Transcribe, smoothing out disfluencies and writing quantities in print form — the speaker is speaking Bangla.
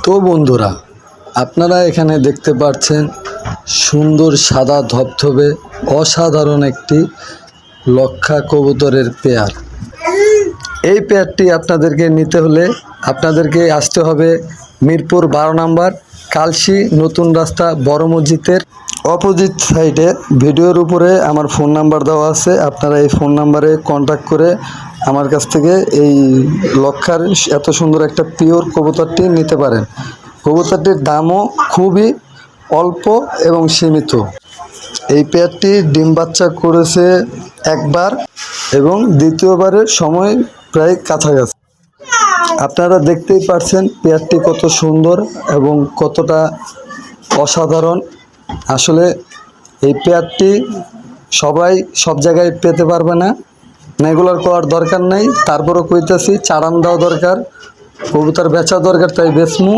তো বন্ধুরা, আপনারা এখানে দেখতে পাচ্ছেন সুন্দর সাদা ধবধবে অসাধারণ একটি লক্ষা কবুতরের পেয়ার। এই পেয়ারটি আপনাদেরকে নিতে হলে আপনাদেরকে আসতে হবে মিরপুর 12 নম্বর কালশি নতুন রাস্তা বড় মসজিদের অপোজিট সাইডে। ভিডিওর উপরে আমার ফোন নাম্বার দেওয়া আছে, আপনারা এই ফোন নাম্বারে কন্ট্যাক্ট করে আমার কাছ থেকে এই লক্ষার এত সুন্দর একটা পিওর কবুতরটি নিতে পারেন। কবুতরটির দামও খুবই অল্প এবং সীমিত। এই পেয়ারটি ডিম বাচ্চা করেছে একবার এবং দ্বিতীয়বারের সময় প্রায় কাছাকাছি। আপনারা দেখতেই পাচ্ছেন পেয়ারটি কত সুন্দর এবং কতটা অসাধারণ। আসলে এই পেয়ারটি সবাই সব জায়গায় পেতে পারবে না, রেগুলার করার দরকার নেই। তারপরও কইতেছি চারান দেওয়া দরকার, কবুতর বেচা দরকার, তাই বেচমু।